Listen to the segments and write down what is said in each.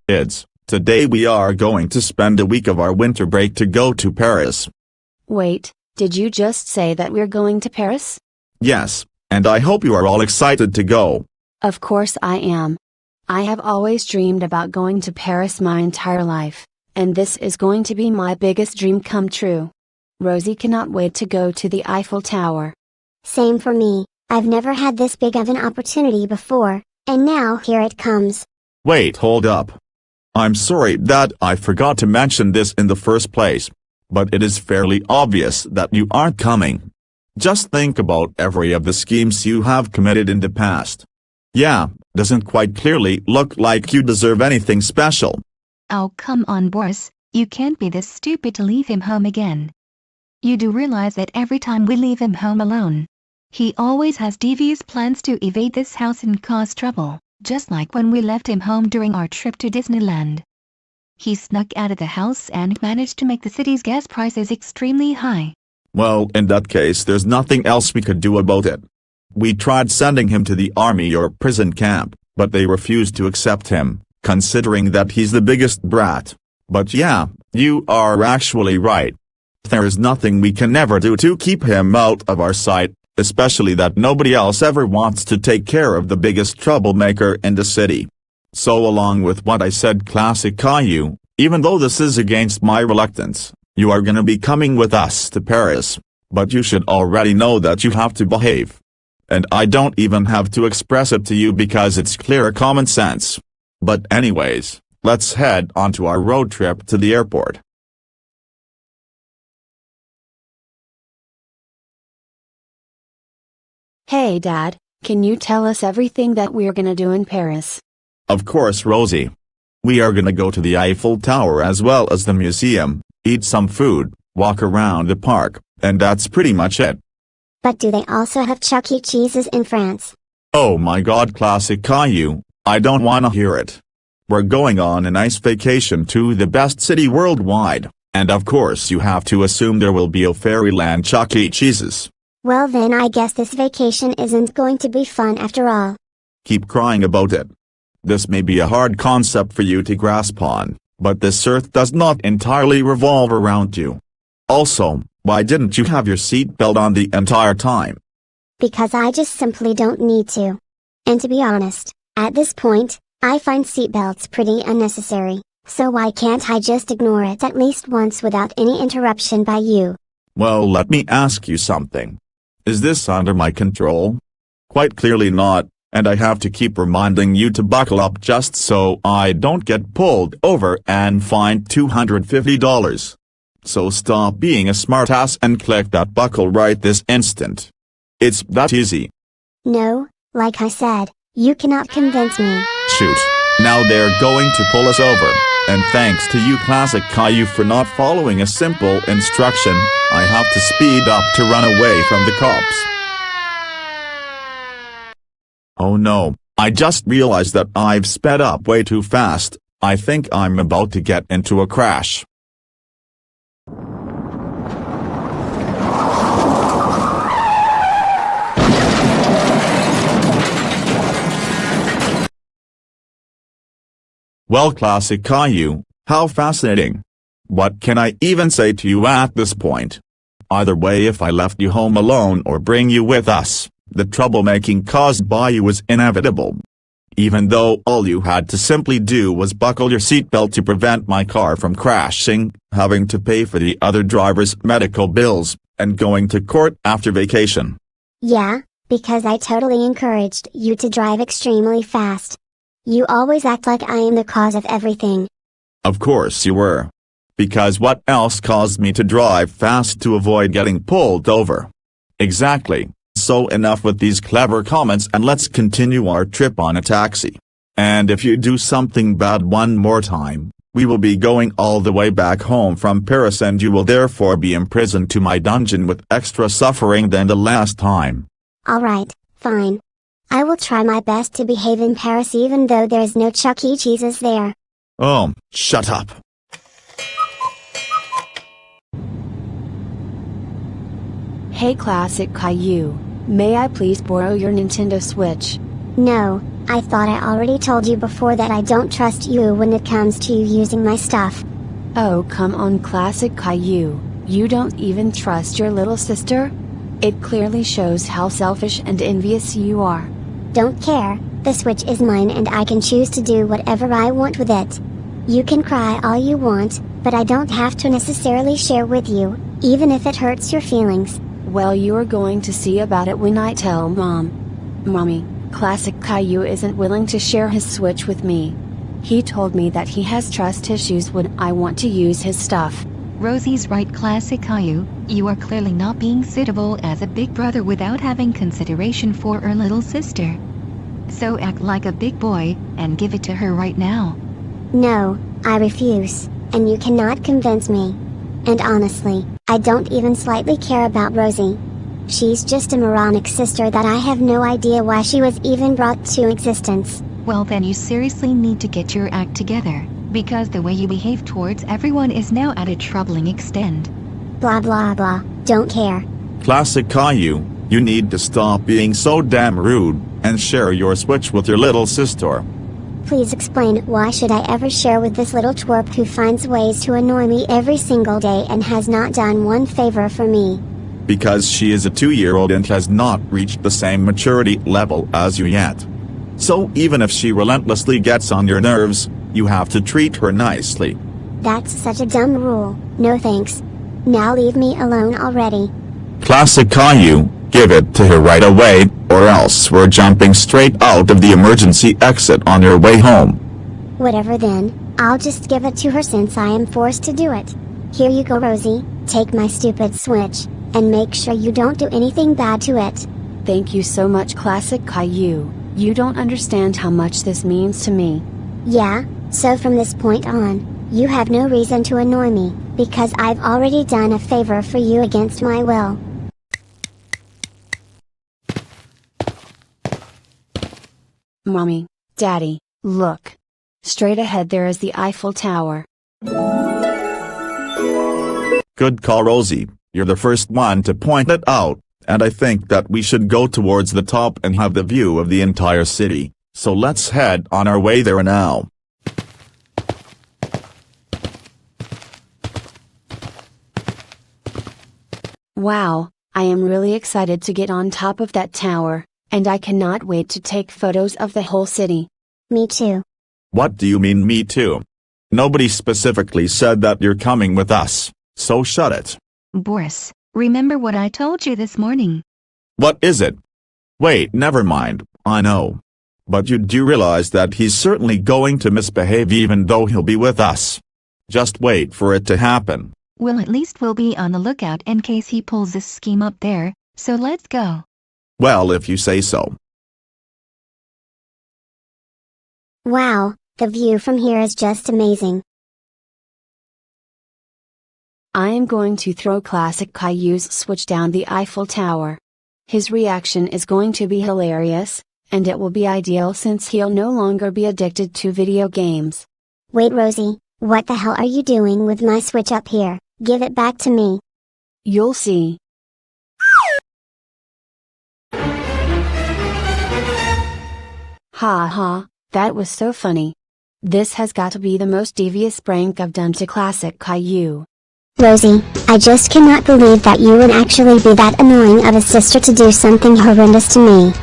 Kids, today we are going to spend a week of our winter break to go to Paris. Wait, did you just say that we're going to Paris? Yes, and I hope you are all excited to go. Of course I am. I have always dreamed about going to Paris my entire life, and this is going to be my biggest dream come true. Rosie cannot wait to go to the Eiffel Tower. Same for me, I've never had this big of an opportunity before, and now here it comes. Wait, hold up. I'm sorry that I forgot to mention this in the first place, but it is fairly obvious that you aren't coming. Just think about every of the schemes you have committed in the past. Yeah, doesn't quite clearly look like you deserve anything special. Oh come on boss, you can't be this stupid to leave him home again. You do realize that every time we leave him home alone, he always has devious plans to evade this house and cause trouble, just like when we left him home during our trip to Disneyland. He snuck out of the house and managed to make the city's gas prices extremely high. Well, in that case there's nothing else we could do about it. We tried sending him to the army or prison camp, but they refused to accept him, considering that he's the biggest brat. But yeah, you are actually right. There is nothing we can ever do to keep him out of our sight, especially that nobody else ever wants to take care of the biggest troublemaker in the city. So along with what I said, classic Caillou, even though this is against my reluctance, you are gonna be coming with us to Paris, but you should already know that you have to behave. And I don't even have to express it to you because it's clear common sense. But anyways, let's head on to our road trip to the airport. Hey Dad, can you tell us everything that we're gonna do in Paris? Of course, Rosie. We are gonna go to the Eiffel Tower as well as the museum, eat some food, walk around the park, and that's pretty much it. But do they also have Chuck E. Cheese's in France? Oh my god, classic Caillou, I don't wanna hear it. We're going on a nice vacation to the best city worldwide, and of course you have to assume there will be a fairyland Chuck E. Cheese's. Well then I guess this vacation isn't going to be fun after all. Keep crying about it. This may be a hard concept for you to grasp on, but this earth does not entirely revolve around you. Also, why didn't you have your seatbelt on the entire time? Because I just simply don't need to. And to be honest, at this point, I find seatbelts pretty unnecessary, so why can't I just ignore it at least once without any interruption by you? Well, let me ask you something. Is this under my control? Quite clearly not, and I have to keep reminding you to buckle up just so I don't get pulled over and fined $250. So stop being a smartass and click that buckle right this instant. It's that easy. No, like I said, you cannot convince me. Shoot, now they're going to pull us over, and thanks to you classic Caillou for not following a simple instruction, I have to speed up to run away from the cops. Oh no, I just realized that I've sped up way too fast. I think I'm about to get into a crash. Well, classic Caillou, how fascinating. What can I even say to you at this point? Either way, if I left you home alone or bring you with us, the troublemaking caused by you was inevitable. Even though all you had to simply do was buckle your seatbelt to prevent my car from crashing, having to pay for the other driver's medical bills, and going to court after vacation. Yeah, because I totally encouraged you to drive extremely fast. You always act like I am the cause of everything. Of course you were. Because what else caused me to drive fast to avoid getting pulled over? Exactly. So enough with these clever comments and let's continue our trip on a taxi. And if you do something bad one more time, we will be going all the way back home from Paris and you will therefore be imprisoned to my dungeon with extra suffering than the last time. Alright, fine. I will try my best to behave in Paris even though there's no Chuck E. Cheese's there. Oh, shut up. Hey classic Caillou, may I please borrow your Nintendo Switch? No, I thought I already told you before that I don't trust you when it comes to you using my stuff. Oh come on Classic Caillou, you don't even trust your little sister? It clearly shows how selfish and envious you are. Don't care, the Switch is mine and I can choose to do whatever I want with it. You can cry all you want, but I don't have to necessarily share with you, even if it hurts your feelings. Well, you're going to see about it when I tell Mom. Mommy, Classic Caillou isn't willing to share his Switch with me. He told me that he has trust issues when I want to use his stuff. Rosie's right, Classic Caillou, you are clearly not being suitable as a big brother without having consideration for her little sister. So act like a big boy, and give it to her right now. No, I refuse, and you cannot convince me. And honestly, I don't even slightly care about Rosie. She's just a moronic sister that I have no idea why she was even brought to existence. Well then you seriously need to get your act together, because the way you behave towards everyone is now at a troubling extent. Blah blah blah, don't care. Classic Caillou, you need to stop being so damn rude, and share your Switch with your little sister. Please explain, why should I ever share with this little twerp who finds ways to annoy me every single day and has not done one favor for me? Because she is a 2-year-old and has not reached the same maturity level as you yet. So even if she relentlessly gets on your nerves, you have to treat her nicely. That's such a dumb rule, no thanks. Now leave me alone already. Classic Caillou, give it to her right away, or else we're jumping straight out of the emergency exit on your way home. Whatever then, I'll just give it to her since I am forced to do it. Here you go Rosie, take my stupid Switch, and make sure you don't do anything bad to it. Thank you so much Classic Caillou, you don't understand how much this means to me. Yeah, so from this point on, you have no reason to annoy me, because I've already done a favor for you against my will. Mommy, Daddy, look. Straight ahead there is the Eiffel Tower. Good call Rosie, you're the first one to point it out, and I think that we should go towards the top and have the view of the entire city, so let's head on our way there now. Wow, I am really excited to get on top of that tower, and I cannot wait to take photos of the whole city. Me too. What do you mean me too? Nobody specifically said that you're coming with us, so shut it. Boris, remember what I told you this morning? What is it? Wait, never mind, I know. But you do realize that he's certainly going to misbehave even though he'll be with us. Just wait for it to happen. Well, at least we'll be on the lookout in case he pulls this scheme up there, so let's go. Well, if you say so. Wow, the view from here is just amazing. I am going to throw Classic Caillou's Switch down the Eiffel Tower. His reaction is going to be hilarious, and it will be ideal since he'll no longer be addicted to video games. Wait Rosie, what the hell are you doing with my Switch up here? Give it back to me. You'll see. Ha ha, that was so funny. This has got to be the most devious prank I've done to Classic Caillou. Rosie, I just cannot believe that you would actually be that annoying of a sister to do something horrendous to me.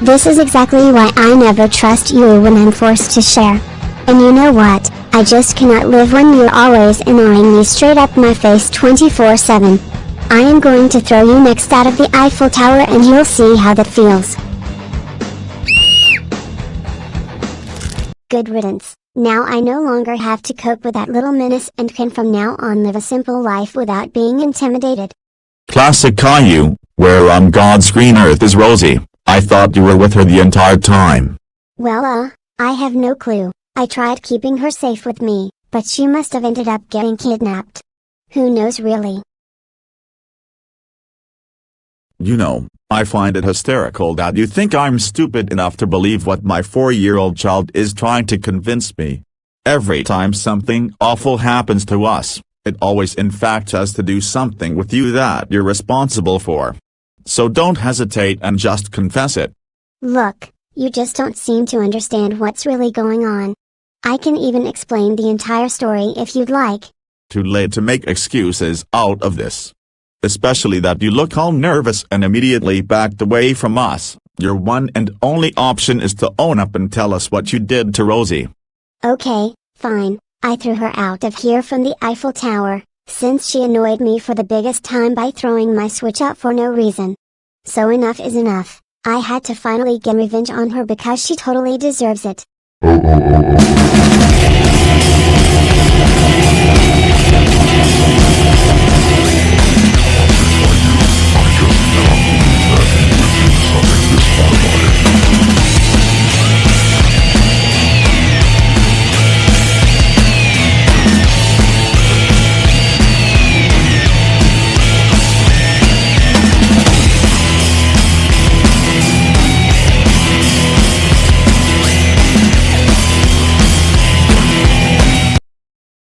This is exactly why I never trust you when I'm forced to share. And you know what, I just cannot live when you're always annoying me straight up my face 24/7. I am going to throw you next out of the Eiffel Tower and you'll see how that feels. Good riddance. Now I no longer have to cope with that little menace and can from now on live a simple life without being intimidated. Classic Caillou, where on God's green earth is Rosie? I thought you were with her the entire time. Well, I have no clue. I tried keeping her safe with me, but she must have ended up getting kidnapped. Who knows really? You know, I find it hysterical that you think I'm stupid enough to believe what my 4-year-old child is trying to convince me. Every time something awful happens to us, it always in fact has to do something with you that you're responsible for. So don't hesitate and just confess it. Look, You just don't seem to understand what's really going on. I can even explain the entire story if you'd like. Too late to make excuses out of this. Especially that you look all nervous and immediately backed away from us. Your one and only option is to own up and tell us what you did to Rosie. Okay, fine. I threw her out of here from the Eiffel Tower, since she annoyed me for the biggest time by throwing my switch up for no reason. So enough is enough. I had to finally get revenge on her because she totally deserves it. Oh.